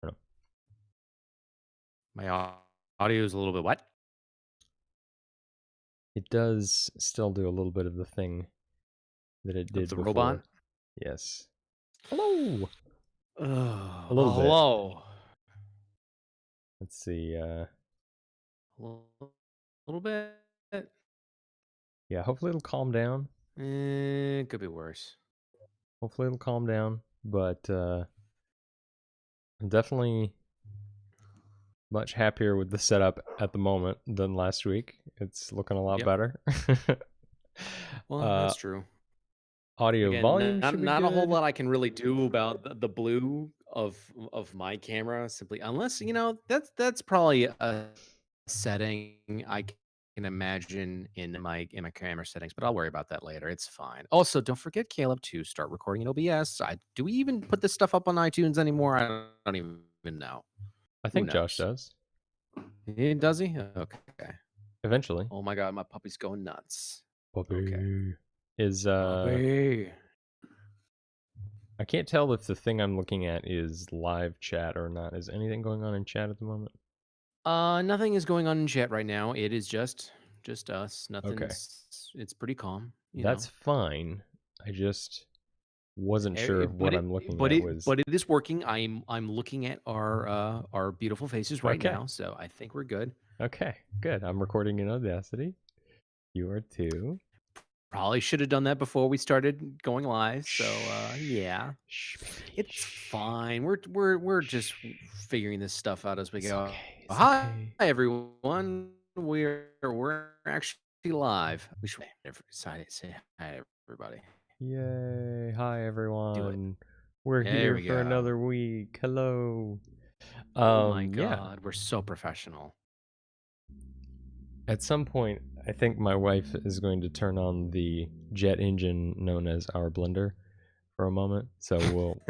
don't know. My audio is a little bit what? It does still do a little bit of the thing that it Of did the before. robot? Yes. Hello. Oh, A little bit. hello. Let's see. A little bit. Yeah, hopefully it'll calm down. Could be worse. Hopefully it'll calm down. But I'm definitely much happier with the setup at the moment than last week. It's looking a lot Yep. better. Well, that's true. Audio Again, volume should be not a whole good. lot I can really do about the blue of my camera, simply unless that's probably a setting I can imagine in my camera settings, but I'll worry about that later. It's fine. Also, don't forget, Caleb, to start recording in OBS. Do we even put this stuff up on iTunes anymore? I don't even know. I Who think Josh knows? does. Does he? Okay. Eventually. Oh my god, my puppy's going nuts. Okay. Puppy. Is Puppy. I can't tell if the thing I'm looking at is live chat or not. Is anything going on in chat at the moment? Nothing is going on in chat right now. It is just us. Okay. It's pretty calm, That's fine. I just wasn't sure if But what I'm looking at was it is working. I'm looking at our beautiful faces right okay. now, so I think we're good. Okay, good. I'm recording in Audacity. You are too. Probably should have done that before we started going live. So yeah, Shh, baby. it's fine. We're just figuring this stuff out as we It's go. okay. It's Hi okay. everyone. We're actually live. We should say hi everybody. Yay. Hi Do it. everyone. We're There here we for go. another week. Hello. Oh my Yeah. god, we're so professional. At some point, I think my wife is going to turn on the jet engine known as our blender for a moment. So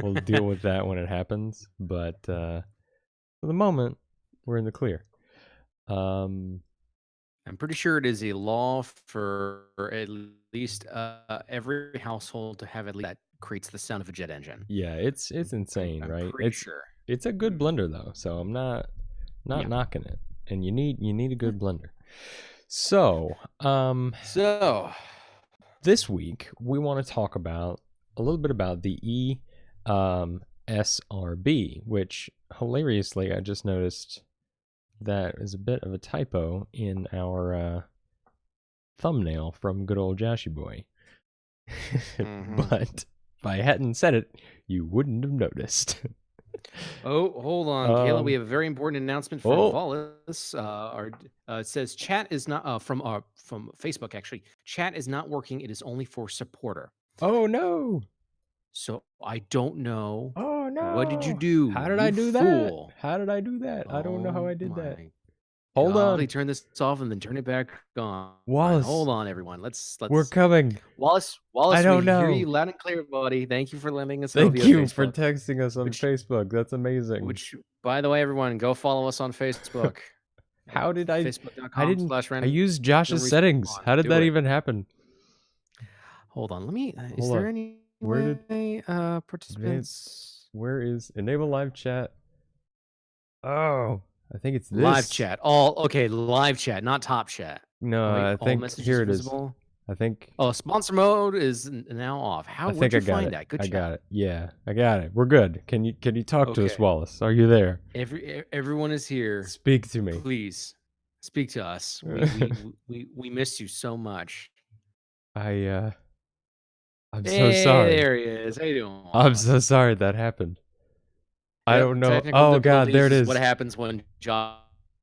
we'll deal with that when it happens. But for the moment, we're in the clear. I'm pretty sure it is a law for at least every household to have at least that creates the sound of a jet engine. Yeah, it's insane, I'm right? pretty sure. It's a good blender though, so I'm not Yeah. knocking it. And you need a good blender. So, this week we want to talk about a little bit about the ESRB, which hilariously I just noticed that is a bit of a typo in our thumbnail from good old Joshy Boy. But if I hadn't said it, you wouldn't have noticed. Oh, hold on, Caleb. We have a very important announcement from Wallace. It says chat is not from Facebook. Actually, chat is not working. It is only for supporter. Oh no! So I don't know. Oh no! What did you do? How did You I do fool. that? How did I do that? I don't know how I did that. My Hold God. on. Turn this off and then turn it back on. Wallace. Hold on, everyone. Let's. We're coming. Wallace, I don't we hear know. you loud and clear, buddy. Thank you for lending us. Thank via you Facebook, for texting us on Facebook. That's amazing. Which, by the way, everyone, go follow us on Facebook. How did I? I didn't. I Facebook.com/random. used Josh's settings. How did that even happen? Hold on. Let me. Is Hold there on. any Where did participants? Where is enable live chat? Oh, I think it's this. Live chat. All okay. Live chat, not top chat. No, Wait, I think here it visible? is. I think. Oh, sponsor mode is now off. How? Where'd you find that? Good I job. got it. Yeah, I got it. We're good. Can you talk to us, Wallace? Are you there? Everyone is here. Speak to me, please. Speak to us. We miss you so much. I'm so sorry. There he is. How you doing? I'm so sorry that happened. I don't know. Oh God, there it is. What happens when Josh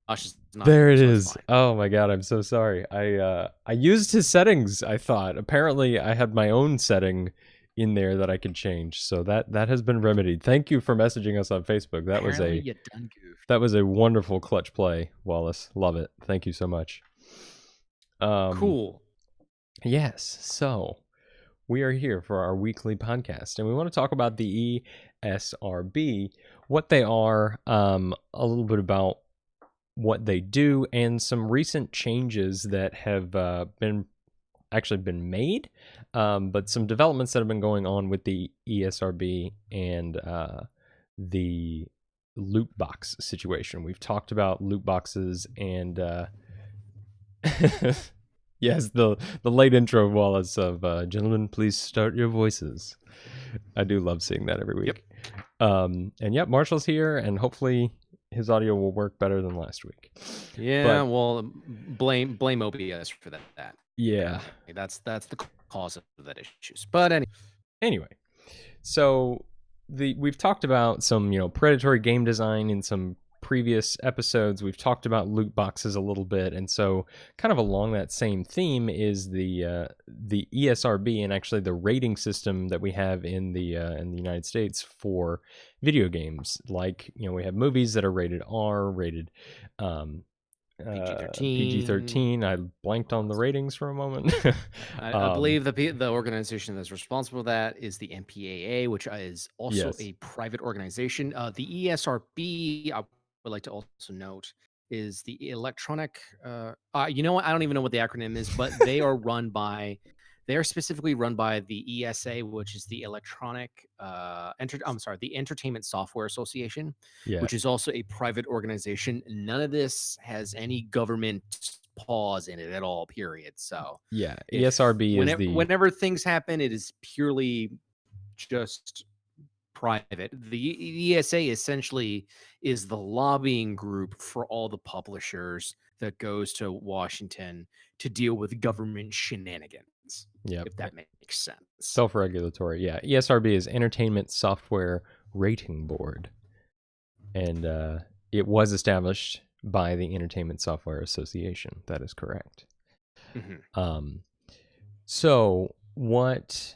is not there? It is. Oh my God, I'm so sorry. I used his settings. I thought apparently I had my own setting in there that I could change. So that has been remedied. Thank you for messaging us on Facebook. That was a wonderful clutch play, Wallace. Love it. Thank you so much. Cool. Yes. So we are here for our weekly podcast, and we want to talk about the ESRB, what they are, a little bit about what they do, and some recent changes that have been made, but some developments that have been going on with the ESRB and the loot box situation. We've talked about loot boxes and yes, the late intro Wallace of gentlemen, please start your voices. I do love seeing that every week. And yep, Marshall's here, and hopefully his audio will work better than last week. Yeah, well, blame OBS for that. Yeah, that's the cause of that issues. But anyway, so we've talked about some predatory game design in some previous episodes. We've talked about loot boxes a little bit, and so kind of along that same theme is the ESRB, and actually the rating system that we have in the United States for video games. Like we have movies that are rated R, rated PG-13. I blanked on the ratings for a moment. I believe the organization that's responsible for that is the MPAA, which is also a private organization. The ESRB, I would like to also note, is the electronic. You know what? I don't even know what the acronym is, but they are specifically run by the ESA, which is the the Entertainment Software Association, which is also a private organization. None of this has any government pause in it at all, period. So ESRB is whenever things happen, it is purely just private. The ESA essentially is the lobbying group for all the publishers that goes to Washington to deal with government shenanigans. If that makes sense. Self-regulatory, yeah. ESRB is Entertainment Software Rating Board, and it was established by the Entertainment Software Association. That is correct. So what's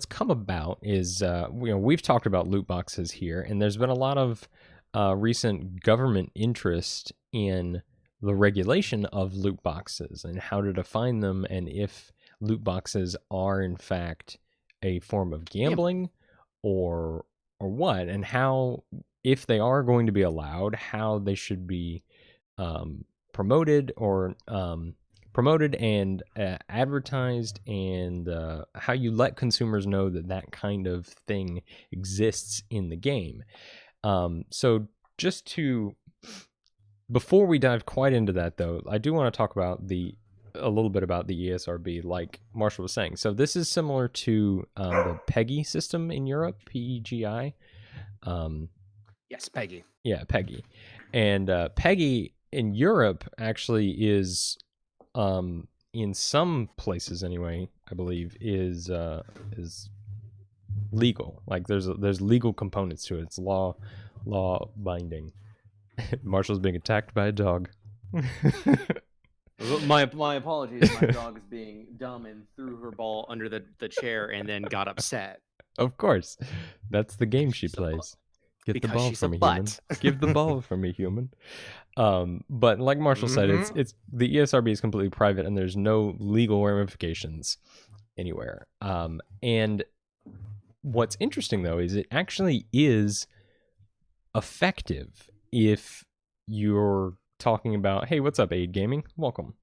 come about is we've talked about loot boxes here, and there's been a lot of recent government interest in the regulation of loot boxes and how to define them, and if loot boxes are in fact a form of gambling or what, and how, if they are going to be allowed, how they should be promoted and advertised, and how you let consumers know that kind of thing exists in the game. So just to, before we dive quite into that, though, I do want to talk about a little bit about the ESRB, like Marshall was saying. So this is similar to the PEGI system in Europe, PEGI. Yes, PEGI. Yeah, PEGI. And PEGI in Europe actually is, in some places anyway, I believe, is legal. Like there's legal components to it. It's law binding. Marshall's being attacked by a dog. My apologies. My dog is being dumb and threw her ball under the chair and then got upset. Of course. That's the game she plays. Get the ball from me, human. Give the ball from me, human. But like Marshall said, it's the ESRB is completely private, and there's no legal ramifications anywhere. And what's interesting, though, is it actually is effective if you're talking about, hey, what's up, Aid Gaming? Welcome.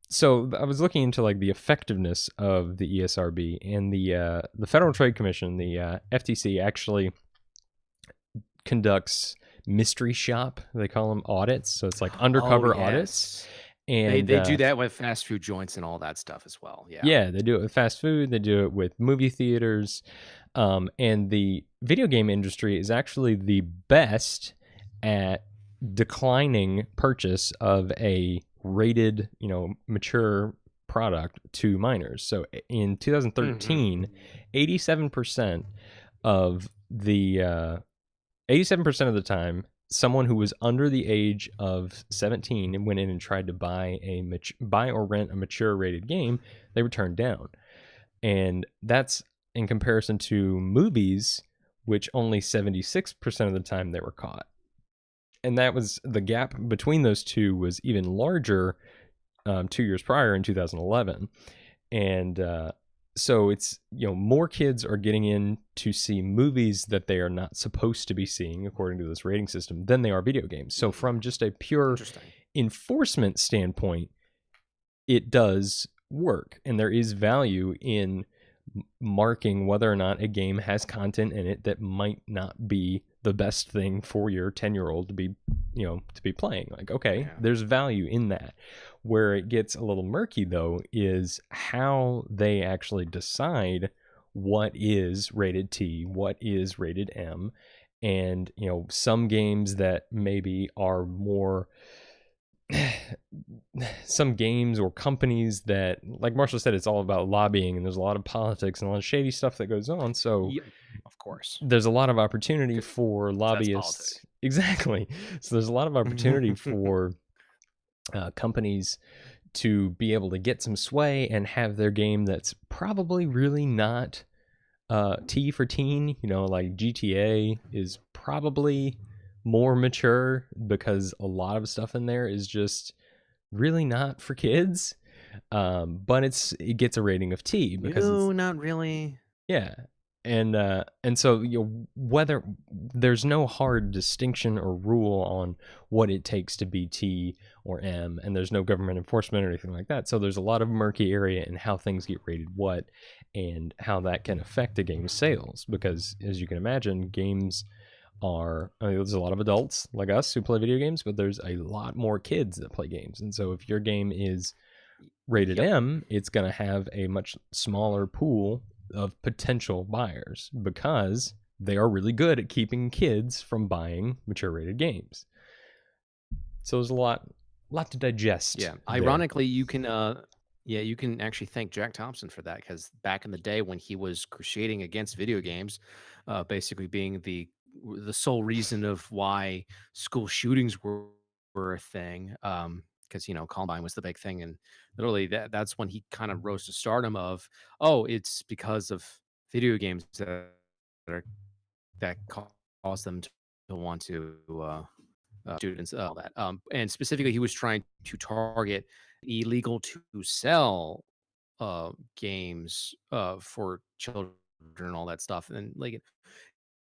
So I was looking into like the effectiveness of the ESRB, and the Federal Trade Commission, the FTC, actually conducts mystery shop, they call them, audits. So it's like undercover audits. And they do that with fast food joints and all that stuff as well. Yeah, they do it with fast food. They do it with movie theaters. And the video game industry is actually the best at declining purchase of a rated, mature product to minors. So in 2013, 87% of the 87% of the time, someone who was under the age of 17 and went in and tried to buy or rent a mature rated game, they were turned down. And that's in comparison to movies, which only 76% of the time they were caught. And that was, the gap between those two was even larger 2 years prior in 2011. And so it's, more kids are getting in to see movies that they are not supposed to be seeing according to this rating system than they are video games. So from just a pure enforcement standpoint, it does work, and there is value in marking whether or not a game has content in it that might not be the best thing for your 10-year-old to be, to be playing. Like, okay, Yeah. there's value in that. Where it gets a little murky, though, is how they actually decide what is rated T, what is rated M. And, some games that maybe are more some games or companies that, like Marshall said, it's all about lobbying, and there's a lot of politics and a lot of shady stuff that goes on. So Yep. Of course. there's a lot of opportunity 'Cause for that's lobbyists. politics. Exactly. So there's a lot of opportunity for companies to be able to get some sway and have their game that's probably really not T for teen. Like GTA is probably more mature because a lot of stuff in there is just really not for kids. But it gets a rating of T because it's, No, not really. yeah. And so, whether there's no hard distinction or rule on what it takes to be T or M, and there's no government enforcement or anything like that. So there's a lot of murky area in how things get rated what, and how that can affect a game's sales. Because as you can imagine, games there's a lot of adults like us who play video games, but there's a lot more kids that play games. And so if your game is rated Yep. M, it's going to have a much smaller pool of potential buyers because they are really good at keeping kids from buying mature rated games. So there's a lot to digest. Yeah. there. Ironically, you can you can actually thank Jack Thompson for that, because back in the day when he was crusading against video games, basically being the sole reason of why school shootings were a thing, because Columbine was the big thing, and literally that's when he kind of rose to stardom of, oh, it's because of video games are, that caused them to want to students, all that. And specifically, he was trying to target illegal to sell games for children and all that stuff. And like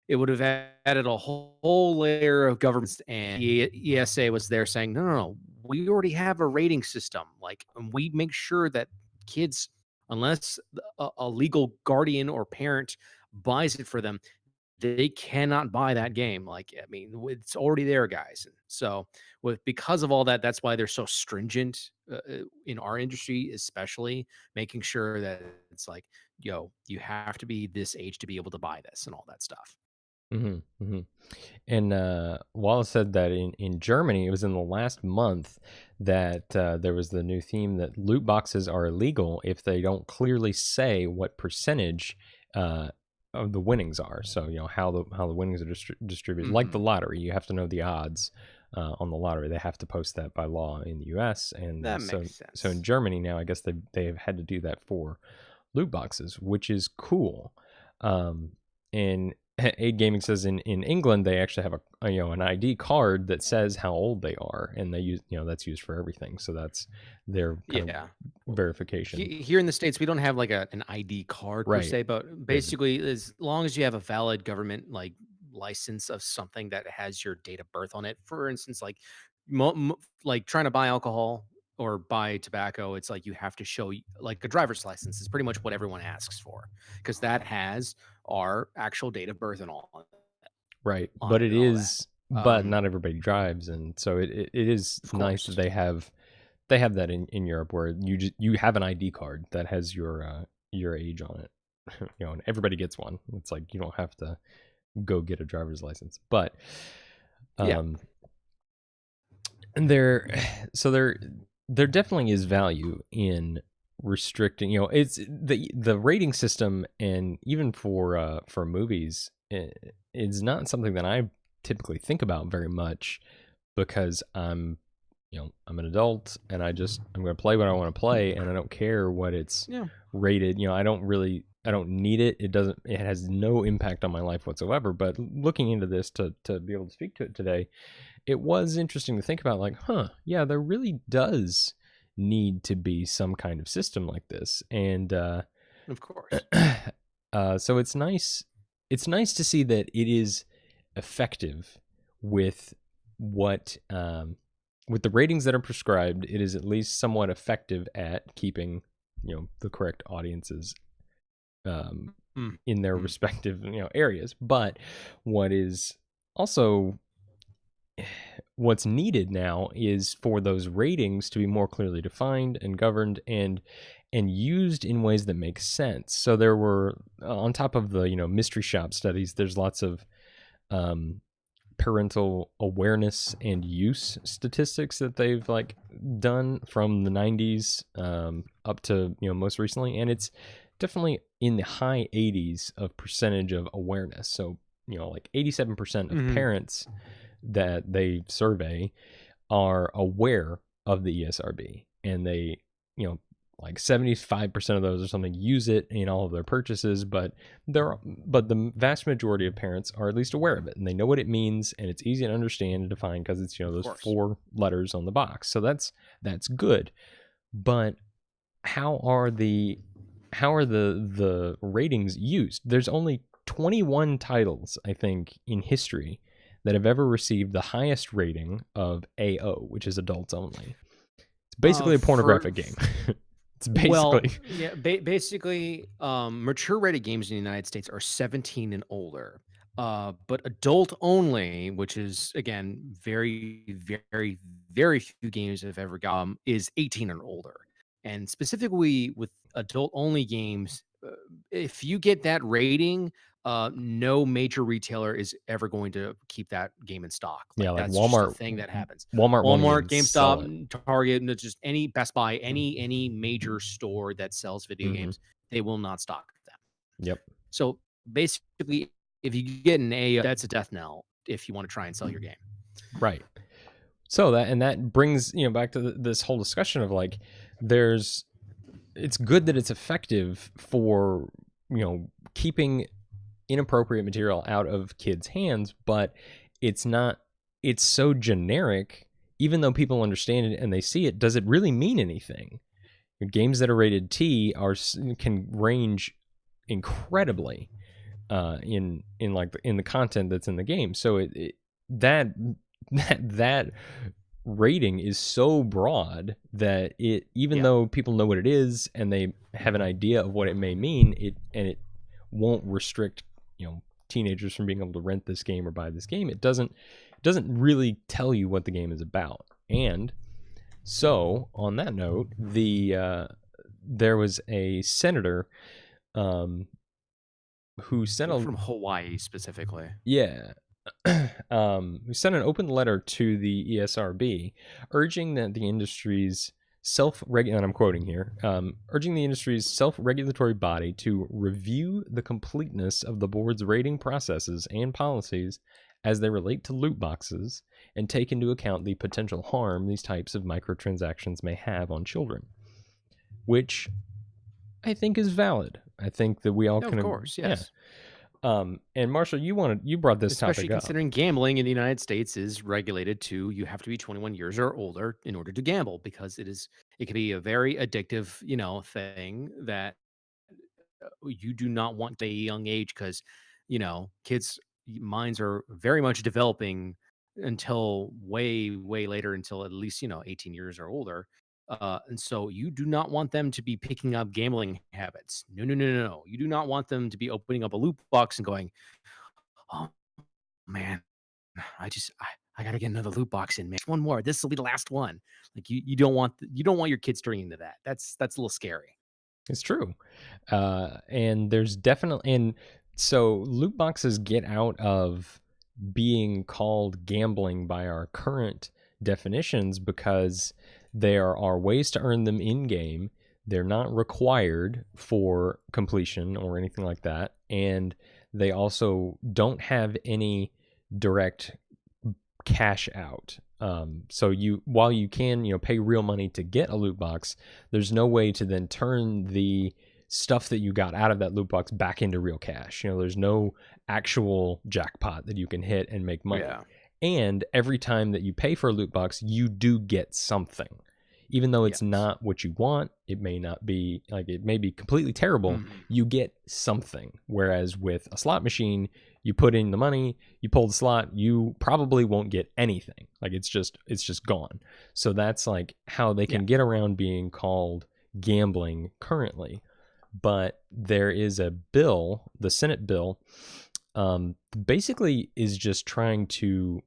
it would have added a whole layer of governments, and ESA was there saying, no, no, no, we already have a rating system. Like, and we make sure that kids, unless a legal guardian or parent buys it for them, they cannot buy that game. Like, I mean, it's already there, guys. And so, because of all that, that's why they're so stringent in our industry, especially making sure that it's like, you have to be this age to be able to buy this and all that stuff. Mm-hmm, mm-hmm. And Wallace said that in Germany, it was in the last month that there was the new theme that loot boxes are illegal if they don't clearly say what percentage of the winnings are. So how the winnings are distributed, like the lottery. You have to know the odds on the lottery. They have to post that by law in the U.S. And That so makes sense. so in Germany now, I guess they have had to do that for loot boxes, which is cool. And Aid Gaming says in England they actually have an ID card that says how old they are, and they use that's used for everything. So that's their kind Yeah. of verification. Here in the States, we don't have like an ID card per Right. se, but basically, as long as you have a valid government like license of something that has your date of birth on it, for instance, like like trying to buy alcohol or buy tobacco, it's like you have to show like a driver's license is pretty much what everyone asks for, because that has our actual date of birth and all Right. on But it it and all that. is, but not everybody drives, and so it is Of nice that course. they have that in Europe where you have an ID card that has your age on it. And everybody gets one. It's like you don't have to go get a driver's license. But Yeah. and there definitely is value in restricting. It's the rating system, and even for movies, it's not something that I typically think about very much because I'm an adult, and I'm going to play what I want to play, and I don't care what it's Yeah. rated. I don't need it. It has no impact on my life whatsoever. But looking into this to be able to speak to it today, it was interesting to think about, like, yeah, there really does need to be some kind of system like this. And Of course. so it's nice to see that it is effective with what with the ratings that are prescribed. It is at least somewhat effective at keeping the correct audiences in their respective areas. But what is also what's needed now is for those ratings to be more clearly defined and governed and used in ways that make sense. So there were on top of the mystery shop studies, there's lots of parental awareness and use statistics that they've done from the 90s up to most recently, and it's definitely in the high 80s of percentage of awareness. So 87% of parents that they survey are aware of the ESRB, and they 75% of those or something use it in all of their purchases, but the vast majority of parents are at least aware of it, and they know what it means, and it's easy to understand and define because it's those 4 letters on the box. So that's good. But how are the ratings used? There's only 21 titles, I think, in history that have ever received the highest rating of AO, which is adults only. It's basically a pornographic game. It's basically basically mature rated games in the United States are 17 and older. But adult only, which is again very, very, very few games have ever got, is 18 and older. And specifically with adult only games, if you get that rating, no major retailer is ever going to keep that game in stock. like That's Walmart. just a thing that happens. Walmart, GameStop, Target, and just any Best Buy, any major store that sells video games, they will not stock them. Yep. So basically, if you get an A, that's a death knell if you want to try and sell your game. Right. So that brings back to this whole discussion of it's good that it's effective for keeping inappropriate material out of kids' hands, but it's so generic. Even though people understand it and they see it, does it really mean anything? Games that are rated T can range incredibly in the content that's in the game. So that rating is so broad that even though people know what it is and they have an idea of what it may mean, it won't restrict teenagers from being able to rent this game or buy this game. It doesn't really tell you what the game is about. And so on that note, there was a senator who sent from Hawaii specifically. Yeah. Who sent an open letter to the ESRB urging that the industry's and I'm quoting here, urging the industry's self-regulatory body to review the completeness of the board's rating processes and policies as they relate to loot boxes and take into account the potential harm these types of microtransactions may have on children, which I think is valid. I think that we all can. Of course, yes. Yeah. And Marshall, you brought this topic up. Especially considering gambling in the United States is regulated to, you have to be 21 years or older in order to gamble, because it can be a very addictive, thing that you do not want at a young age, because, kids' minds are very much developing until way, way later, until at least, 18 years or older. And so you do not want them to be picking up gambling habits. No, no, no, no, no. You do not want them to be opening up a loot box and going, "Oh man, I got to get another loot box in, man. One more. This will be the last one." Like you don't want your kids turning into that. That's a little scary. It's true. And there's definitely, so loot boxes get out of being called gambling by our current definitions because there are ways to earn them in game. They're not required for completion or anything like that. And they also don't have any direct cash out. So while you can, pay real money to get a loot box, there's no way to then turn the stuff that you got out of that loot box back into real cash. There's no actual jackpot that you can hit and make money. Yeah. And every time that you pay for a loot box, you do get something. Even though it's not what you want, it may not be, it may be completely terrible, you get something. Whereas with a slot machine, you put in the money, you pull the slot, you probably won't get anything. It's just gone. So that's how they can get around being called gambling currently. but there is a bill, the Senate bill, basically is just trying to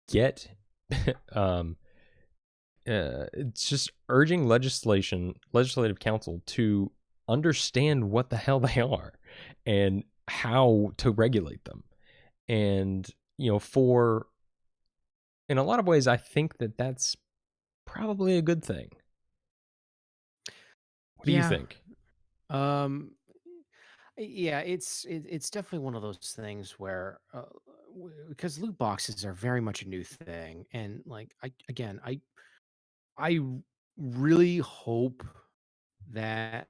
get um, it's just urging legislative council to understand what the hell they are and how to regulate them. And for in a lot of ways, I think that that's probably a good thing. What do you Yeah. think? Um, yeah, it's definitely one of those things where because loot boxes are very much a new thing, and like I really hope that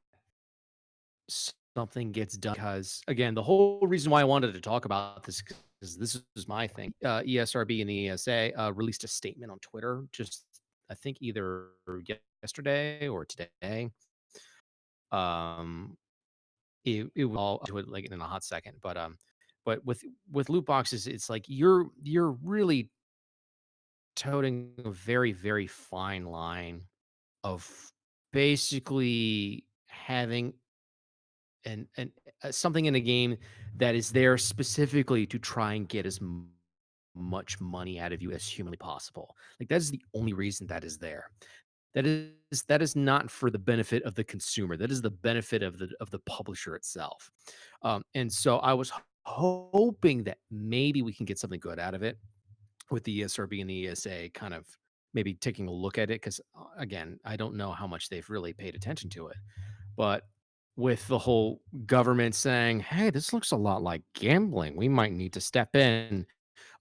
something gets done because again, the whole reason why I wanted to talk about this is this is my thing. ESRB and the ESA released a statement on Twitter just I think either yesterday or today. Um, it will all to it like in a hot second, but with loot boxes, it's like you're really toting a very very fine line of basically having something in a game that is there specifically to try and get much money out of you as humanly possible. Like that is the only reason that is there. That is not for the benefit of the consumer. That is the benefit of the publisher itself. And so I was hoping that maybe we can get something good out of it with the ESRB and the ESA kind of maybe taking a look at it because again, I don't know how much they've really paid attention to it. But with the whole government saying, "Hey, this looks a lot like gambling. We might need to step in."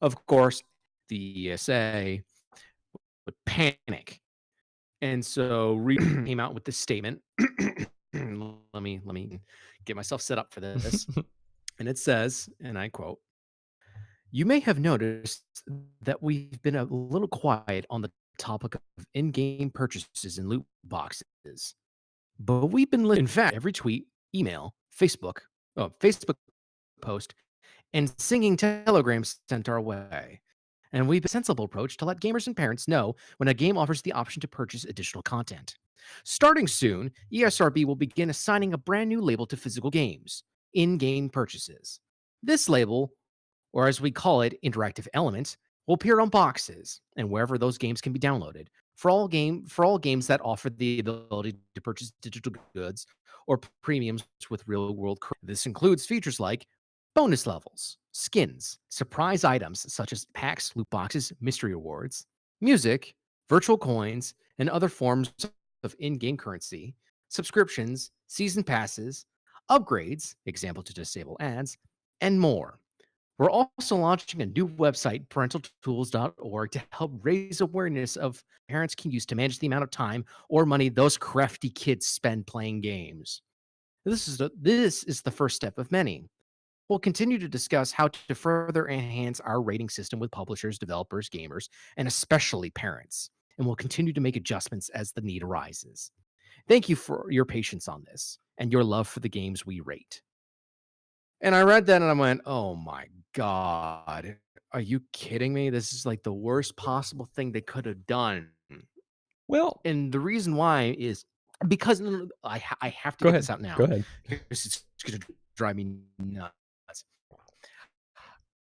Of course, the ESA would panic. And so Reed came out with this statement. Let me get myself set up for this. And it says, and I quote, "You may have noticed that we've been a little quiet on the topic of in-game purchases and loot boxes. But we've been in fact every tweet, email, Facebook post, and singing telegrams sent our way. And we've a sensible approach to let gamers and parents know when a game offers the option to purchase additional content. Starting soon, ESRB will begin assigning a brand new label to physical games, in-game purchases. This label, or as we call it, interactive element, will appear on boxes and wherever those games can be downloaded. For all games that offer the ability to purchase digital goods or premiums with real world currency. This includes features like bonus levels, skins, surprise items such as packs, loot boxes, mystery awards, music, virtual coins, and other forms of in-game currency, subscriptions, season passes, upgrades, example to disable ads, and more. We're also launching a new website, parentaltools.org, to help raise awareness of parents can use to manage the amount of time or money those crafty kids spend playing games. This is the first step of many. We'll continue to discuss how to further enhance our rating system with publishers, developers, gamers, and especially parents. And we'll continue to make adjustments as the need arises. Thank you for your patience on this and your love for the games we rate." And I read that and I went, "Oh my god. Are you kidding me? This is like the worst possible thing they could have done." Well, And the reason why is because no, no, no, I have to go get ahead. this out now Go ahead. because it's going to drive me nuts.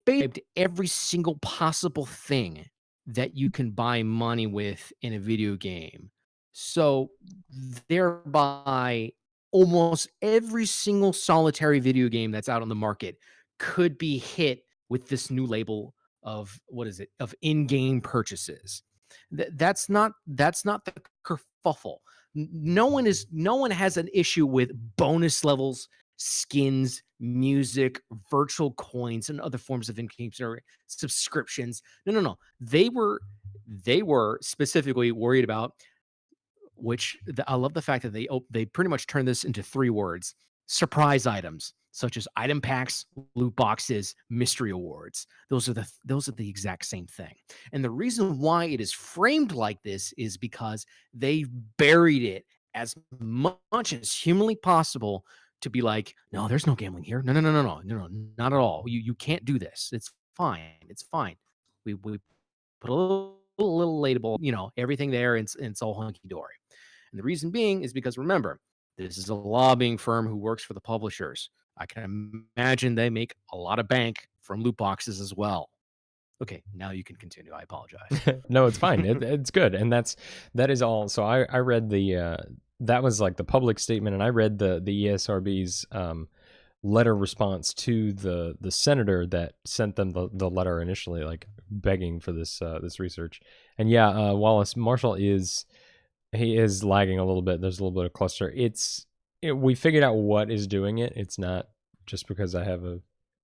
Baked every single possible thing that you can buy money with in a video game. So thereby, almost every single solitary video game that's out on the market could be hit with this new label of what is it? Of in-game purchases. That's not the kerfuffle. No one has an issue with bonus levels, skins, music, virtual coins, and other forms of in-game subscriptions. No, no, no. They were specifically worried about I love the fact that they pretty much turned this into three words: surprise items, such as item packs, loot boxes, mystery awards. Those are the exact same thing. And the reason why it is framed like this is because they buried it as much as humanly possible to be like, no, there's no gambling here. No, no, no, no, no, no, no, not at all. You can't do this. It's fine. It's fine. We put a little label, everything there, and it's all hunky dory. And the reason being is because remember, This is a lobbying firm who works for the publishers. I can imagine they make a lot of bank from loot boxes as well. Okay, now you can continue. I apologize. No, it's fine. It's good, and that is all. So I read the that was like the public statement, and I read the ESRB's letter response to the senator that sent them the letter initially, like begging for this this research. And yeah, Wallace Marshall is lagging a little bit. There's a little bit of cluster. We figured out what is doing it. It's not just because I have a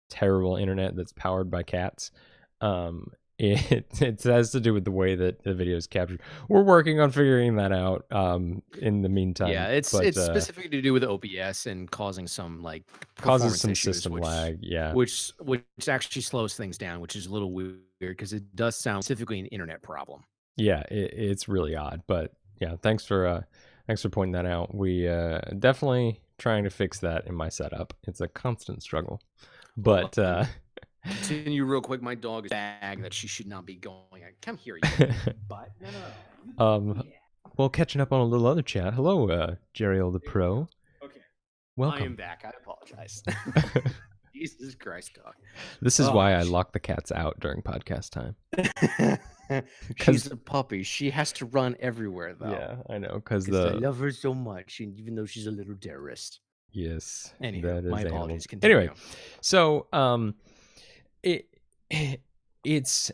terrible internet that's powered by cats. It has to do with the way that the video is captured. We're working on figuring that out in the meantime. Yeah, it's specifically to do with OBS and causing some like causes some issues, system lag. Yeah, which actually slows things down, which is a little weird because it does sound specifically an internet problem. Yeah, it's really odd, but yeah, thanks for pointing that out. We definitely trying to fix that in my setup. It's a constant struggle, but continue real quick. My dog is bag that she should not be going. Come here, you. But no. Well, catching up on a little other chat. Hello, Jerry the Pro. Okay, welcome. I am back. I apologize. Jesus Christ, dog. This is why I lock the cats out during podcast time. She's a puppy. She has to run everywhere, though. Yeah, I know. Because I love her so much, even though she's a little terrorist. Yes. Anyway, my apologies. Anyway, so it's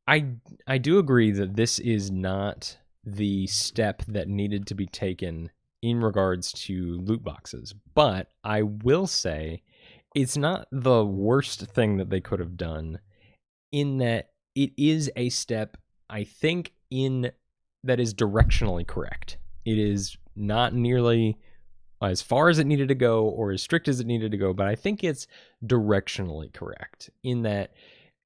I do agree that this is not the step that needed to be taken in regards to loot boxes, but I will say it's not the worst thing that they could have done, in that it is a step, I think, in that is directionally correct. It is not nearly as far as it needed to go or as strict as it needed to go, but I think it's directionally correct in that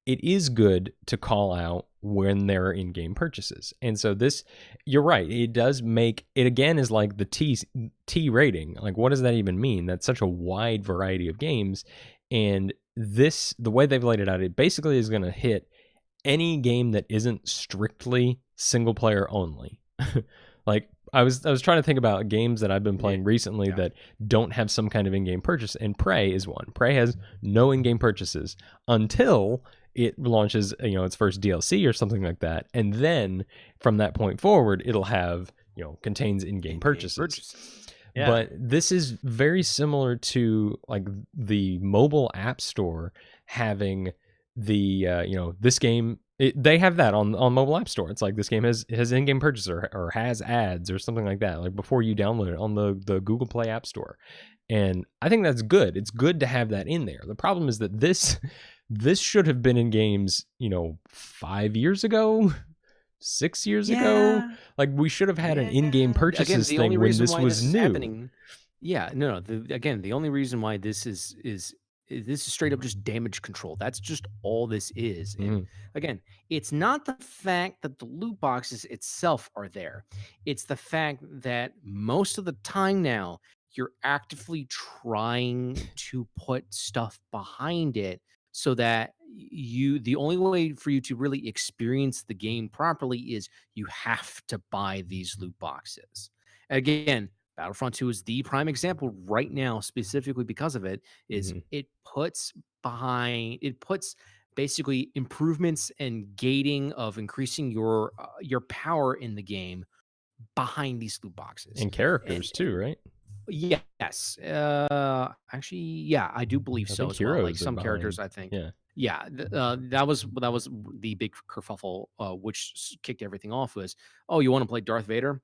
it is good to call out when there are in-game purchases. And so this, you're right, it does make it, again, is like the T rating. Like, what does that even mean? That's such a wide variety of games. And this, the way they've laid it out, it basically is going to hit any game that isn't strictly single player only. Like, I was trying to think about games that I've been playing recently that don't have some kind of in-game purchase, and Prey is one. Prey has no in-game purchases until it launches, its first DLC or something like that, and then from that point forward, it'll have, contains in-game purchases. Yeah. But this is very similar to like the mobile app store having the this game. They have that on mobile app store. It's like this game has in-game purchase or has ads or something like that, like before you download it on the Google Play App Store. And I think that's good. It's good to have that in there. The problem is that this should have been in games, 5 years ago, 6 years ago. Like, we should have had an in-game purchases thing when this was new. Happening, the only reason why this is straight up just damage control. That's just all this is. And again, it's not the fact that the loot boxes itself are there. It's the fact that most of the time now you're actively trying to put stuff behind it so that the only way for you to really experience the game properly is you have to buy these loot boxes. Again, Battlefront 2 is the prime example right now, specifically because of it, is it puts basically improvements and gating of increasing your power in the game behind these loot boxes. And characters too, right? Yes. Actually, yeah, I do believe so as well. Like some characters, I think. Yeah. That was the big kerfuffle, which kicked everything off was, oh, you want to play Darth Vader?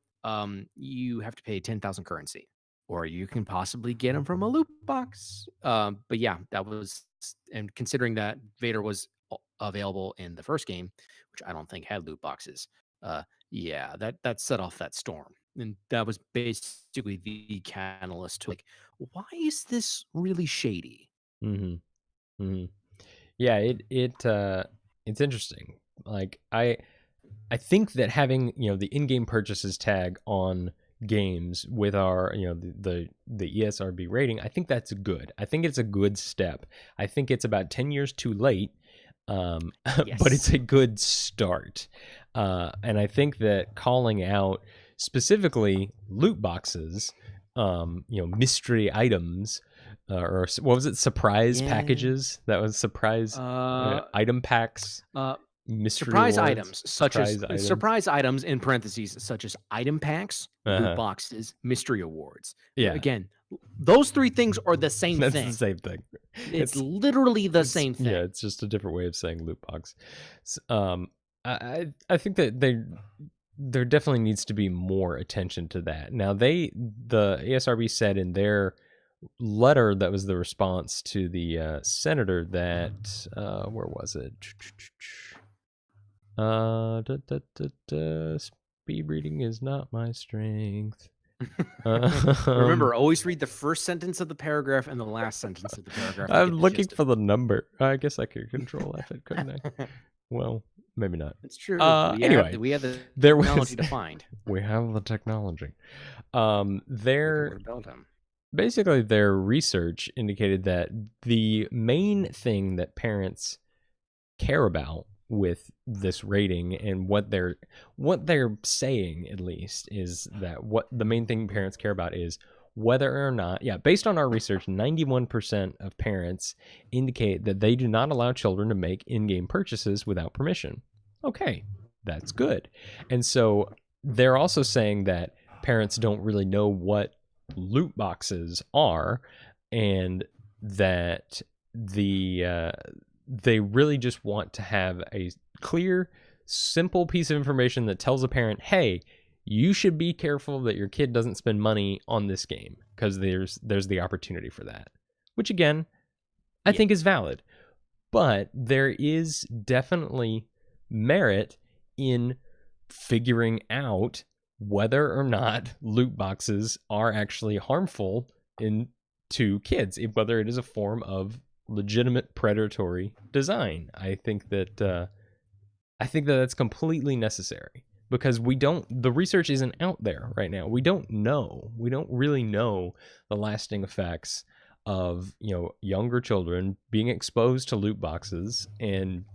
You have to pay 10,000 currency, or you can possibly get them from a loot box. But yeah, that was, and considering that Vader was available in the first game, which I don't think had loot boxes, that set off that storm. And that was basically the catalyst to, like, why is this really shady? Yeah, it's interesting. Like, I think that having, the in-game purchases tag on games with our, the ESRB rating, I think that's good. I think it's a good step. I think it's about 10 years too late, but it's a good start. And I think that calling out specifically loot boxes, mystery items, or what was it? Surprise Yeah. packages. That was surprise item packs. Mystery Surprise rewards, items such as items. surprise items in parentheses such as item packs, loot boxes, mystery awards. Yeah. Again, those three things are the same That's thing. the same thing. It's literally the same thing. Yeah, it's just a different way of saying loot box. I think that there definitely needs to be more attention to that. Now the ESRB said in their letter that was the response to the senator that where was it? Speed reading is not my strength. Remember, always read the first sentence of the paragraph and the last sentence of the paragraph. I'm looking for the number. I guess I could control F it, couldn't I? Well, maybe not. It's true. Anyway, we have the technology technology to find. We have the technology. Basically, their research indicated that the main thing that parents care about with this rating, and what they're saying at least, is that what the main thing parents care about is whether or not, based on our research, 91% of parents indicate that they do not allow children to make in-game purchases without permission. Okay, that's good. And so they're also saying that parents don't really know what loot boxes are, and that they really just want to have a clear, simple piece of information that tells a parent, hey, you should be careful that your kid doesn't spend money on this game, because there's the opportunity for that, which again, I think is valid. But there is definitely merit in figuring out whether or not loot boxes are actually harmful to kids, whether it is a form of legitimate predatory design. I think that that's completely necessary, because the research isn't out there right now. We don't really know the lasting effects of younger children being exposed to loot boxes, and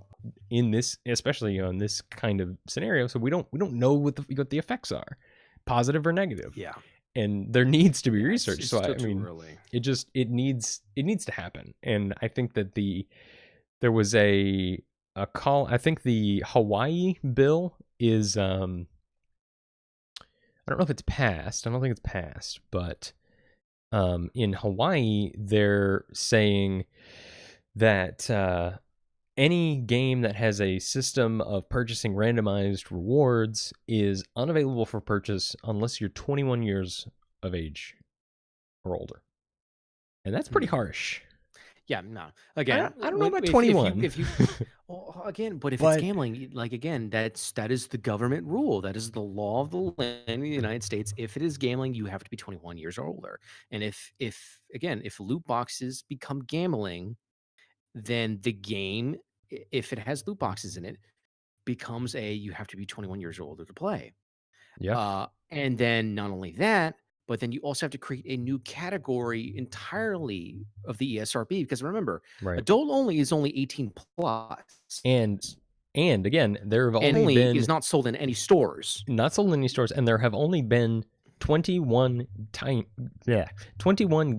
in this, especially in this kind of scenario. So we don't know what the effects are, positive or negative. Yeah. And there needs to be research. It's so I too mean, early. it needs to happen. And I think that there was a call. I think the Hawaii bill is I don't know if it's passed. I don't think it's passed, but in Hawaii they're saying that any game that has a system of purchasing randomized rewards is unavailable for purchase unless you're 21 years of age or older. And that's pretty harsh. Yeah, no. Again, I don't know about 21. If you but if it's gambling, like, again, that is the government rule. That is the law of the land in the United States. If it is gambling, you have to be 21 years or older. And if loot boxes become gambling, then the game, if it has loot boxes in it, becomes you have to be 21 years or older to play. Yeah. And then not only that, but then you also have to create a new category entirely of the ESRB, because remember, Right. adult only is only 18 plus. And again, there have only been is not sold in any stores. Not sold in any stores, and there have only been 21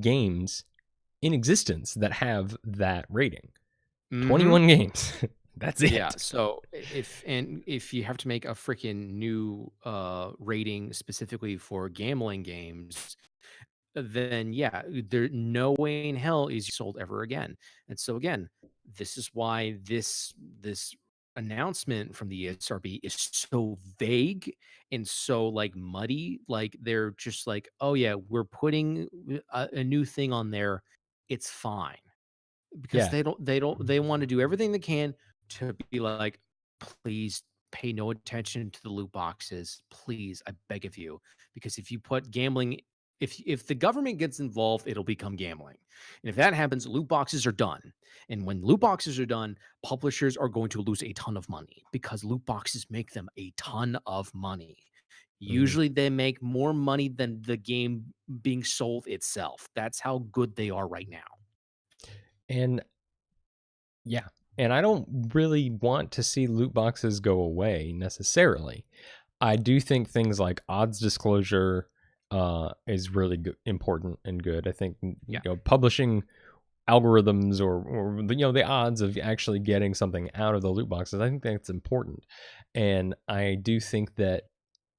games in existence that have that rating. 21 games. That's it. Yeah. So if you have to make a freaking new rating specifically for gambling games, then there no way in hell is sold ever again. And so again, this is why this announcement from the ESRB is so vague and so like muddy. Like, they're just like, oh yeah, we're putting a new thing on there. It's fine. Because they want to do everything they can to be like, please pay no attention to the loot boxes. Please, I beg of you. Because if you put gambling, if the government gets involved, it'll become gambling. And if that happens, loot boxes are done. And when loot boxes are done, publishers are going to lose a ton of money, because loot boxes make them a ton of money. Usually they make more money than the game being sold itself. That's how good they are right now. And I don't really want to see loot boxes go away necessarily. I do think things like odds disclosure is really important and good. I think Yeah. publishing algorithms or the odds of actually getting something out of the loot boxes, I think that's important. And I do think that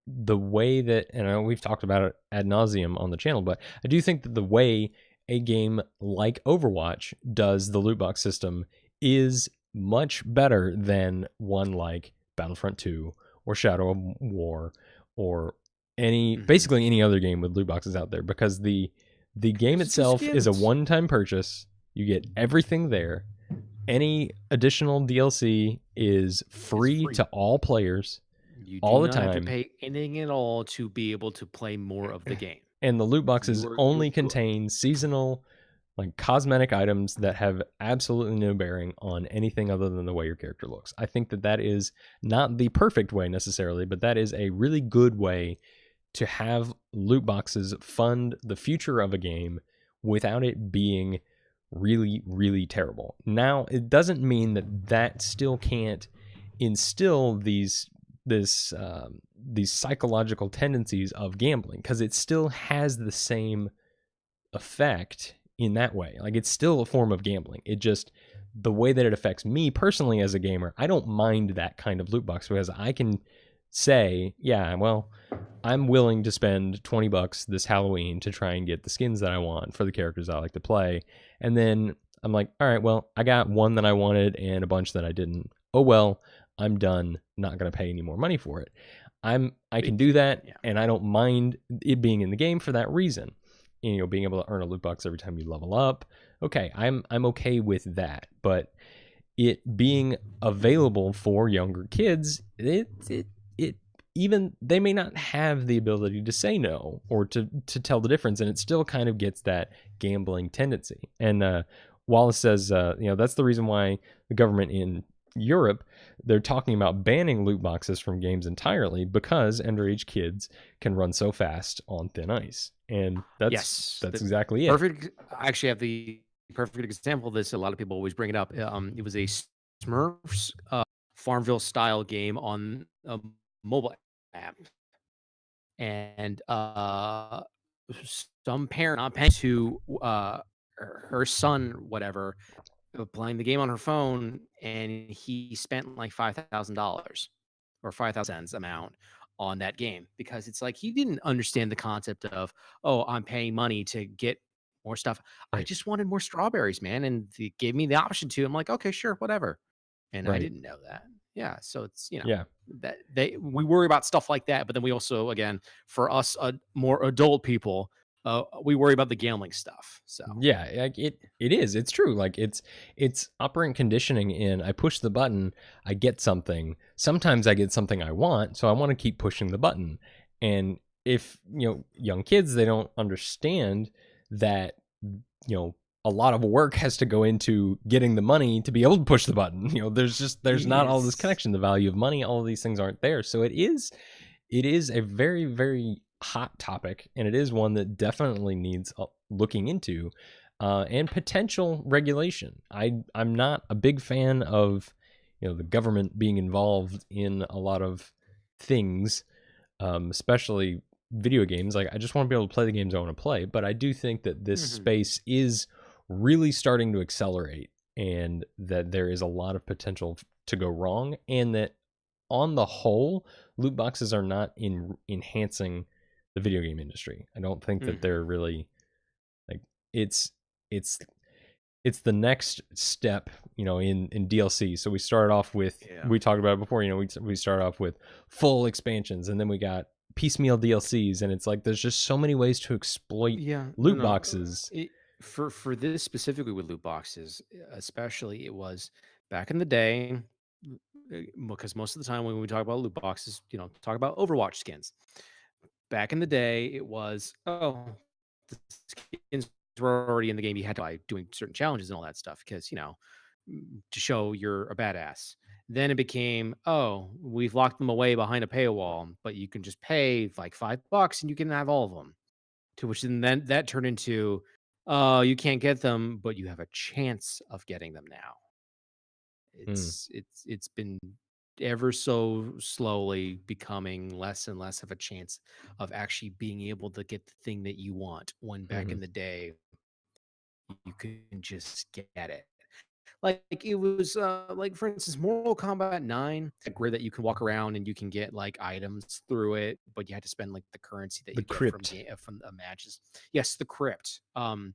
the way that, and I know we've talked about it ad nauseum on the channel, but I do think that the way a game like Overwatch does the loot box system is much better than one like Battlefront 2 or Shadow of War or Mhm. basically any other game with loot boxes out there, because the game There's just itself is a skins. one-time purchase. You get everything there. Any additional DLC is It's free to free. all players You do all the not have to time. pay anything at all to be able to play more of the game. And the loot boxes You are only you contain seasonal, like cosmetic items that have absolutely no bearing on anything other than the way your character looks. I think that that is not the perfect way necessarily, but that is a really good way to have loot boxes fund the future of a game without it being really, really terrible. Now, it doesn't mean that that still can't instill these psychological tendencies of gambling, because it still has the same effect in that way. Like, it's still a form of gambling. It just, the way that it affects me personally as a gamer, I don't mind that kind of loot box, because I can say, yeah, well, I'm willing to spend $20 this Halloween to try and get the skins that I want for the characters I like to play. And then I'm like, all right, well, I got one that I wanted and a bunch that I didn't. Oh well, I'm done. Not going to pay any more money for it. I can do that, yeah. and I don't mind it being in the game for that reason. Being able to earn a loot box every time you level up. Okay, I'm okay with that. But it being available for younger kids, it even they may not have the ability to say no or to tell the difference, and it still kind of gets that gambling tendency. And Wallace says, that's the reason why the government in Europe, they're talking about banning loot boxes from games entirely, because underage kids can run so fast on thin ice. And that's Yes. that's The exactly it. perfect I actually have the perfect example of this. A lot of people always bring it up. It was a Smurfs, Farmville style game on a mobile app. And, some parent not paying to, her son, whatever, playing the game on her phone, and he spent like $5,000 or 5,000 cents amount on that game because it's like he didn't understand the concept of, "Oh, I'm paying money to get more stuff." I Right. just wanted more strawberries, man, and they gave me the option to. I'm like, "Okay, sure, whatever." And I Right. didn't know that. Yeah, so it's, Yeah. that we worry about stuff like that, but then we also, again, for us, more adult people, we worry about the gambling stuff. So, Yeah, like it is. It's true. Like it's operant conditioning in, I push the button, I get something. Sometimes I get something I want, so I want to keep pushing the button. And if, young kids, they don't understand that, a lot of work has to go into getting the money to be able to push the button. There's it not all this is. connection, the value of money, all of these things aren't there. So it is a very, very hot topic, and it is one that definitely needs looking into, and potential regulation. I'm not a big fan of the government being involved in a lot of things, especially video games. Like, I just want to be able to play the games I want to play, but I do think that this Mhm. space is really starting to accelerate, and that there is a lot of potential to go wrong, and that on the whole, loot boxes are not enhancing the video game industry. I don't think that Mhm. they're really, like, it's it's it's the next step, in DLC. So we started off with, Yeah. we talked about it before, we started off with full expansions, and then we got piecemeal DLCs, and it's like there's just so many ways to exploit Yeah. No, loot no. boxes. For this specifically with loot boxes, especially, it was back in the day, because most of the time when we talk about loot boxes, talk about Overwatch skins. Back in the day, it was, oh, the skins were already in the game. You had to by doing certain challenges and all that stuff because, to show you're a badass. Then it became, oh, we've locked them away behind a paywall, but you can just pay like $5 and you can have all of them. To which then that turned into, oh, you can't get them, but you have a chance of getting them now. Hmm. It's been ever so slowly becoming less and less of a chance of actually being able to get the thing that you want, when back Mhm. in the day you couldn't just get it. Like, it was, like, for instance, Mortal Kombat 9, like, where that you can walk around and you can get, like, items through it, but you had to spend, like, the currency that The you get from crypt. from the matches. Yes, the crypt. And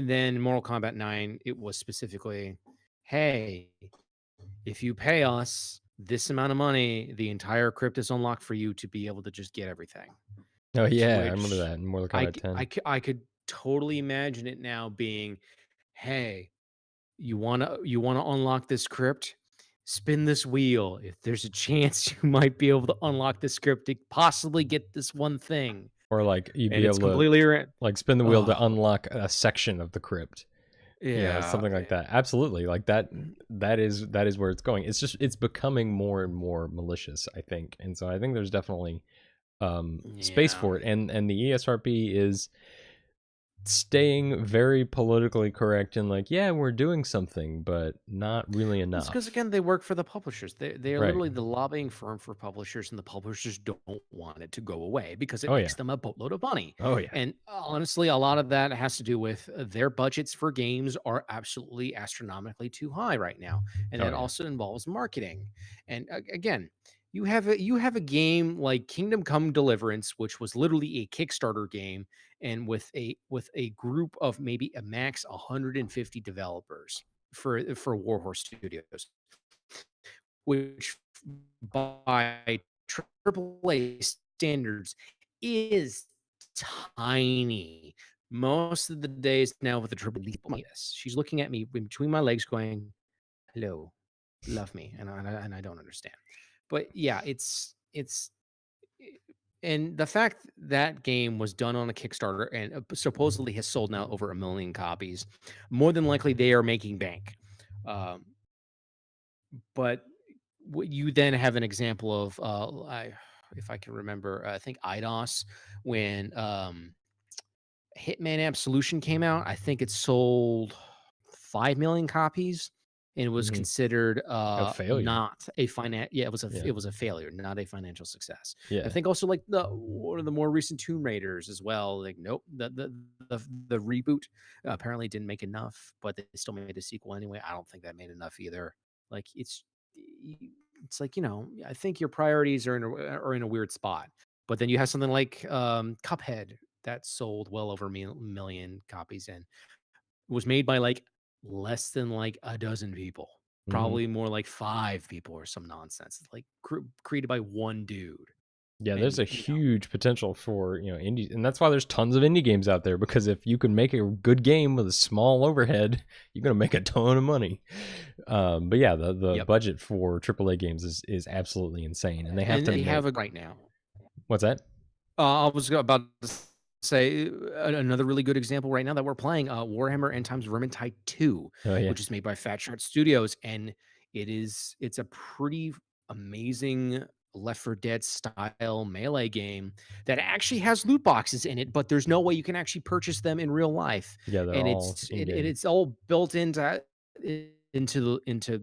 then Mortal Kombat 9, it was specifically, "Hey, if you pay us this amount of money, the entire crypt is unlocked for you to be able to just get everything." Oh, To yeah, I remember which that in Mortal Kombat 10. I could totally imagine it now being, "Hey, you wanna unlock this crypt? Spin this wheel. If there's a chance you might be able to unlock this crypt to possibly get this one thing." Or, like, you'd And be it's able to, completely like, spin the wheel to oh, unlock a section of the crypt. yeah, Something like that. Absolutely, like, that is where it's going. It's just it's becoming more and more malicious, I think, and so I think there's definitely, space yeah. for it, and the ESRB is staying very politically correct and like, "Yeah, we're doing something, but not really Well, it's because enough." again, they work for the publishers. They're Right. literally the lobbying firm for publishers, and the publishers don't want it to go away because it Oh, makes yeah. them a boatload of money. Oh, yeah. And honestly, a lot of that has to do with their budgets for games are absolutely astronomically too high right now, and Oh, that yeah. also involves marketing. And again, you have a game like Kingdom Come Deliverance, which was literally a Kickstarter game, and with a group of maybe a max 150 developers for Warhorse Studios, which by AAA standards is tiny. Most of the days now with the triple yes, she's looking at me in between my legs, going, "Hello, love me," and I don't understand. But yeah, it's and the fact that game was done on a Kickstarter and supposedly has sold now over 1 million copies, more than likely they are making bank. Um, but you then have an example of, if I can remember, I think IDOS, when Hitman Absolution came out, I think it sold 5 million copies, and it was Mhm. considered A failure. not a yeah, Yeah. it was a failure, not a financial success. I Yeah. think also like the one of the more recent Tomb Raiders as well. Like, nope, the reboot apparently didn't make enough, but they still made a sequel anyway. I don't think that made enough either. Like, it's like, I think your priorities are in a weird spot. But then you have something like Cuphead that sold well over million copies and was made by like less than like a dozen people, Mhm. probably more like 5 people or some nonsense. It's like created by one dude. Yeah, there's And a huge potential for, indie, and that's why there's tons of indie games out there, because if you can make a good game with a small overhead, you're gonna make a ton of money. But yeah, the yep. budget for AAA games is absolutely insane, and they have And to they make have a right now. what's that? I was about to say another really good example right now that we're playing, Warhammer End Times Vermintide 2, Oh yeah, which is made by Fat Shark Studios, and it's a pretty amazing Left 4 Dead style melee game that actually has loot boxes in it, but there's no way you can actually purchase them in real life, yeah, they're and all it's in it, it game. it's all built into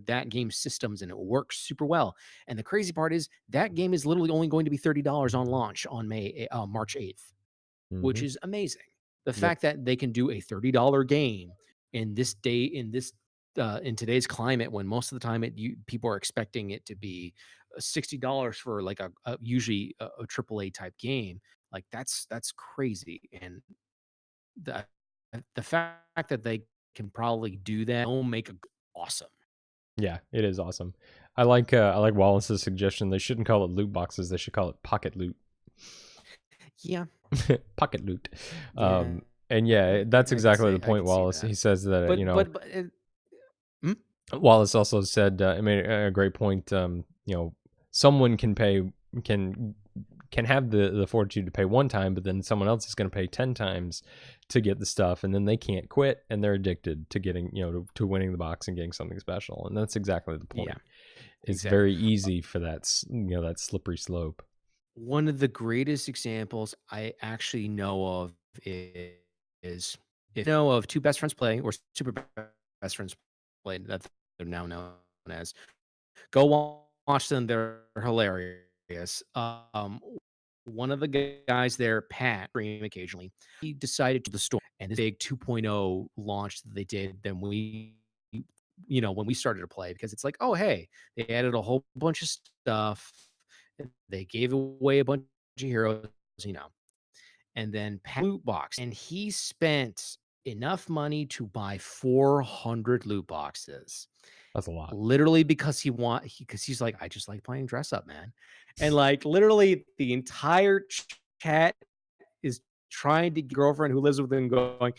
that game's systems, and it works super well. And the crazy part is that game is literally only going to be $30 on launch on March 8th, which Hmm. is amazing. The Yep. fact that they can do a $30 game in today's climate, when most of the time people are expecting it to be $60 for like usually a AAA type game, like that's crazy. And the the fact that they can probably do that will make it awesome. Yeah, it is awesome. I like Wallace's suggestion. They shouldn't call it loot boxes. They should call it pocket loot. Yeah, Pocket loot. yeah, And yeah, that's exactly the I point, could see Wallace. that. He says that But hmm? Wallace also said, I made a great point. Someone can can have the fortitude to pay one time, but then someone else is going to pay 10 times to get the stuff, and then they can't quit, and they're addicted to getting to winning the box and getting something special, and that's exactly the Yeah, point. It's exactly. very easy for that slippery slope. One of the greatest examples I actually know of is if you know of two best friends play or super best friends play that they're now known as. Go watch them, they're hilarious. One of the guys there, Pat, stream occasionally, he decided to the store and this big 2.0 launch that they did, then when we started to play because it's like, "Oh, hey, they added a whole bunch of stuff, and they gave away a bunch of heroes," you know, and then loot box, and he spent enough money to buy 400 loot boxes. That's a lot. Literally because because he's like, "I just like playing dress up, man." And, like, literally the entire chat is trying to get a girlfriend who lives with him going,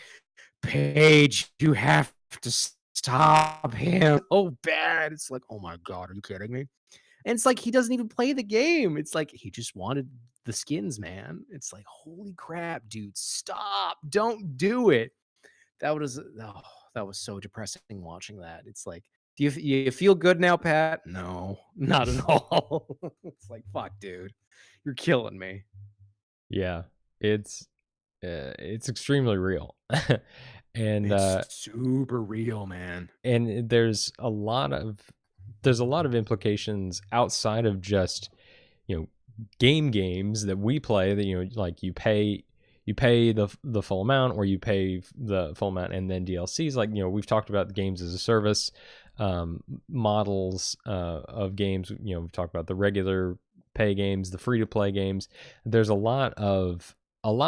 "Paige, you have to stop him." Oh, bad. It's like, "Oh my god, are you kidding me?" And it's like he doesn't even play the game. It's like he just wanted the skins, man. It's like, "Holy crap, dude, stop. Don't do it." That was so depressing watching that. It's like, "Do you feel good now, Pat?" "No, not at all." It's like, "Fuck, dude. You're killing me." Yeah, it's it's extremely real, and It's super real, man. there's a lot of implications outside of just you know games that we play that like you pay the full amount or you pay the full amount and then DLCs like we've talked about the games as a service models of games. We've talked about the regular pay games, the free to play games. There's a lot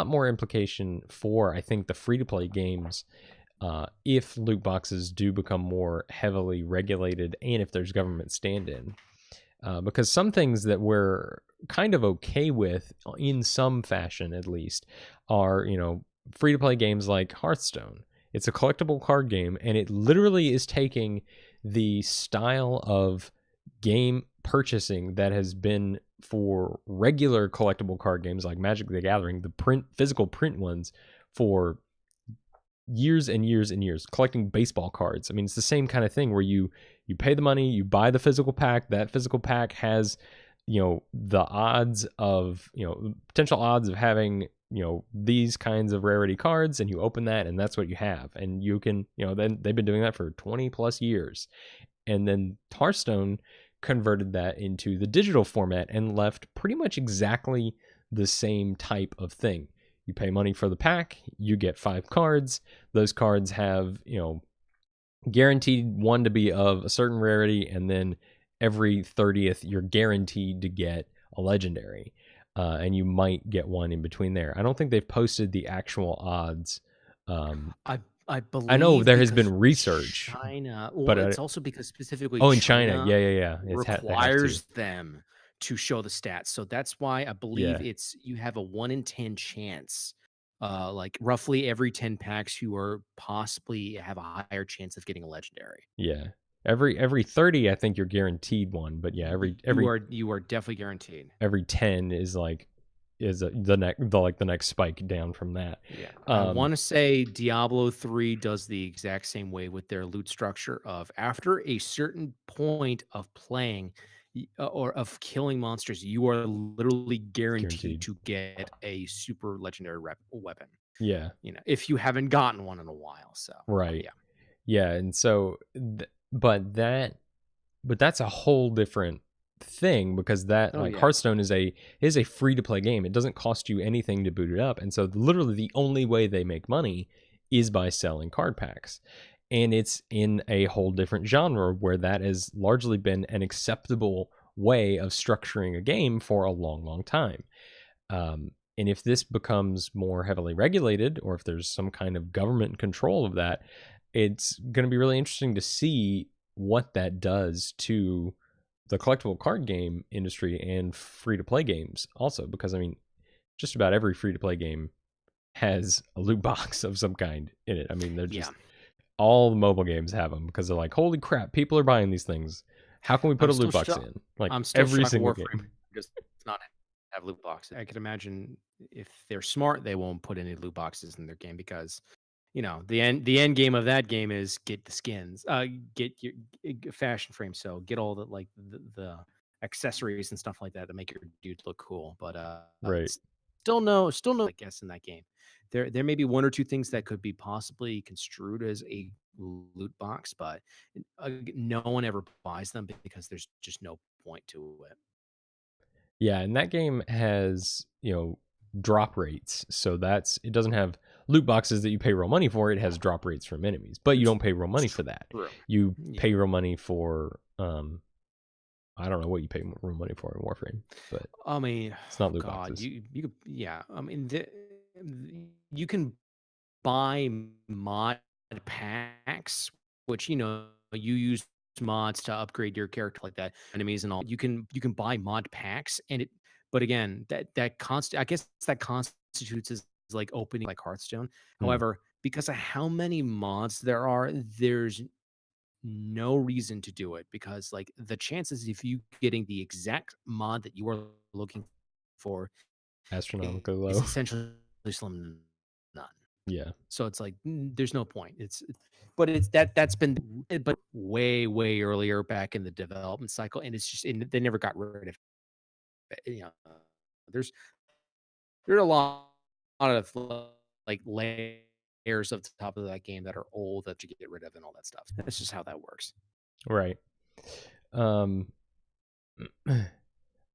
more implication for I think the free to play games if loot boxes do become more heavily regulated and if there's government stand-in. Because some things that we're kind of okay with in some fashion at least are free to play games like Hearthstone. It's a collectible card game and it literally is taking the style of game purchasing that has been for regular collectible card games like Magic the Gathering, the physical print ones, for years and years and years, collecting baseball cards. I mean, it's the same kind of thing where you pay the money, you buy the physical pack. That physical pack has the odds of potential odds of having these kinds of rarity cards, and you open that and that's what you have. And you can then they've been doing that for 20 plus years. And then Hearthstone converted that into the digital format and left pretty much exactly the same type of thing. You pay money for the pack, you get 5 cards. Those cards have, guaranteed one to be of a certain rarity, and then every 30th you're guaranteed to get a legendary. And you might get one in between there. I don't think they've posted the actual odds. I I I know believe there has been because research, China but it's also because specifically oh, in China, China yeah, yeah, yeah, they have to, requires them to show the stats. So that's why I believe yeah, it's you have a 1 in 10 chance. Like roughly every 10 packs you are possibly have a higher chance of getting a legendary. yeah. Every 30, I think you're guaranteed one, but yeah, You are definitely guaranteed. every 10 is like the next spike down from that. Yeah, I Um, wanna say Diablo 3 does the exact same way with their loot structure of after a certain point of playing, or of killing monsters, you are literally guaranteed guaranteed. to get a super legendary weapon, Yeah, if you haven't gotten one in a while, so, right. yeah. Yeah, and so but that's a whole different thing because that Oh, like yeah. Hearthstone is a free to play game. It doesn't cost you anything to boot it up. And so literally the only way they make money is by selling card packs. And it's in a whole different genre where that has largely been an acceptable way of structuring a game for a long, long time. And if this becomes more heavily regulated, or if there's some kind of government control of that, it's going to be really interesting to see what that does to the collectible card game industry and free to play games also. Because, I mean, just about every free to play game has a loot box of some kind in it. I mean, they're Yeah. just all the mobile games have them because they're like, holy crap, people are buying these things. How can we put I'm a loot still box shocked. in? Like I'm still every shocked single Warframe game. does not have loot boxes. I could imagine if they're smart, they won't put any loot boxes in their game because the end game of that game is get the skins, get your fashion frame. So get all the like the accessories and stuff like that to make your dude look cool. But Right. still no, I guess in that game, there may be one or two things that could be possibly construed as a loot box, but no one ever buys them because there's just no point to it. Yeah, and that game has, drop rates. So it doesn't have loot boxes that you pay real money for. It has drop rates from enemies, but you don't pay real money for that. True. You Yeah. pay real money for I don't know what you pay real money for in Warframe, but I mean, it's not loot God, boxes. you could, yeah. I mean, you can buy mod packs, which you use mods to upgrade your character like that, enemies and all. You can buy mod packs, but again, I guess that constitutes as like opening like Hearthstone. Hmm. However, because of how many mods there are, there's no reason to do it because like the chances of you getting the exact mod that you are looking for Astronomically is low. essentially slim to none. Yeah. So it's like there's no point. But that's been but way earlier back in the development cycle, and it's just they never got rid of it. There's a lot of like layers of the top of that game that are old that you get rid of and all that stuff. That's just how that works. Right. Um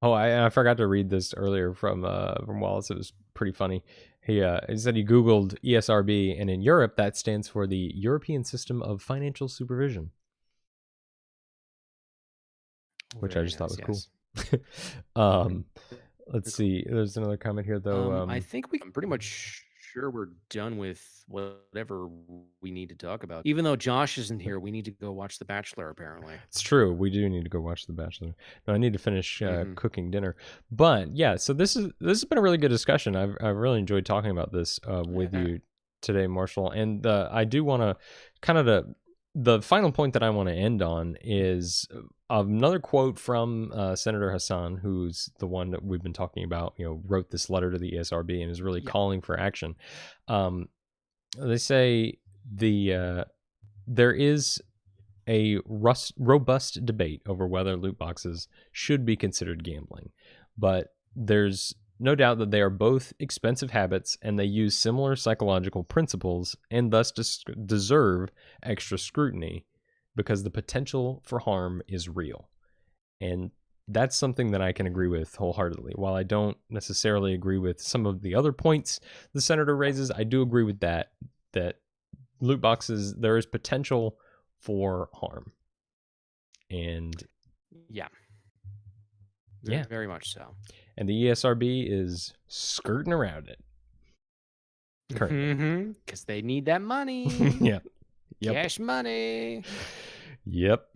Oh, I forgot to read this earlier from Wallace. It was pretty funny. He said he Googled ESRB, and in Europe that stands for the European System of Financial Supervision, which I Very just thought nice. was Yes. cool. Let's see. There's another comment here though. I think I'm pretty much sure we're done with whatever we need to talk about. Even though Josh isn't here, we need to go watch The Bachelor. Apparently. It's true. We do need to go watch The Bachelor. No, I need to finish Hmm. cooking dinner. But yeah, so this has been a really good discussion. I've really enjoyed talking about this with Yeah. you today, Marshall. And I do want to kind of the final point that I want to end on is another quote from Senator Hassan, who's the one that we've been talking about. Wrote this letter to the ESRB and is really Yeah. calling for action. They say there is a robust debate over whether loot boxes should be considered gambling, but there's no doubt that they are both expensive habits and they use similar psychological principles and thus deserve extra scrutiny because the potential for harm is real. And that's something that I can agree with wholeheartedly. While I don't necessarily agree with some of the other points the senator raises, I do agree with that loot boxes, there is potential for harm. And Yeah. yeah, Very much so. and the ESRB is skirting around it currently. Because they need that money. Yeah. Yep. Cash money. Yep.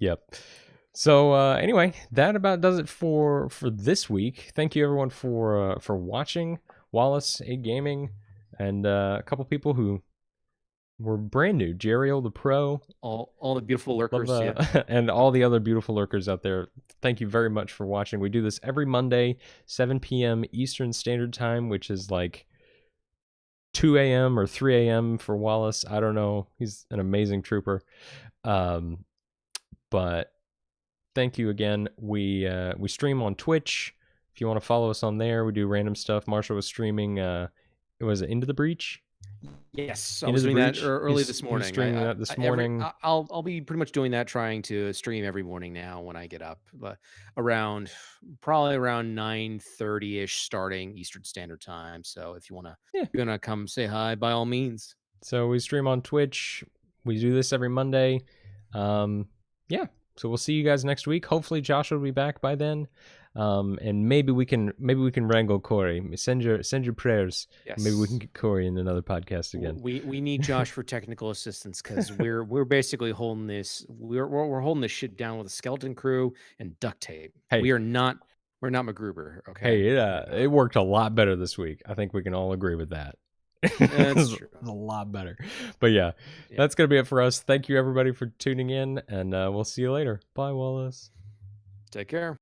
So anyway, that about does it for this week. Thank you everyone for watching. Wallace, A Gaming, and a couple people who were brand new. Jerry the Pro. All the beautiful lurkers. And all the other beautiful lurkers out there. Thank you very much for watching. We do this every Monday, 7 p.m. Eastern Standard Time, which is like 2 a.m. or 3 a.m. for Wallace. I don't know. He's an amazing trooper. But thank you again. We stream on Twitch. If you want to follow us on there, we do random stuff. Marshall was streaming. Was it Into the Breach? Yes, I was doing that early this morning. Streaming that this morning. I'll be pretty much doing that, trying to stream every morning now when I get up, but probably around 9:30 ish, starting Eastern Standard Time. So if you wanna come say hi, by all means. So we stream on Twitch. We do this every Monday. Yeah. So we'll see you guys next week. Hopefully Josh will be back by then. And maybe we can wrangle Corey. Send your prayers. Yes. Maybe we can get Corey in another podcast again. We need Josh for technical assistance because we're basically holding this. We're holding this shit down with a skeleton crew and duct tape. Hey, we're not MacGruber. Okay. Hey, it worked a lot better this week. I think we can all agree with that. That's true. It's a lot better. But yeah, that's gonna be it for us. Thank you everybody for tuning in, and we'll see you later. Bye, Wallace. Take care.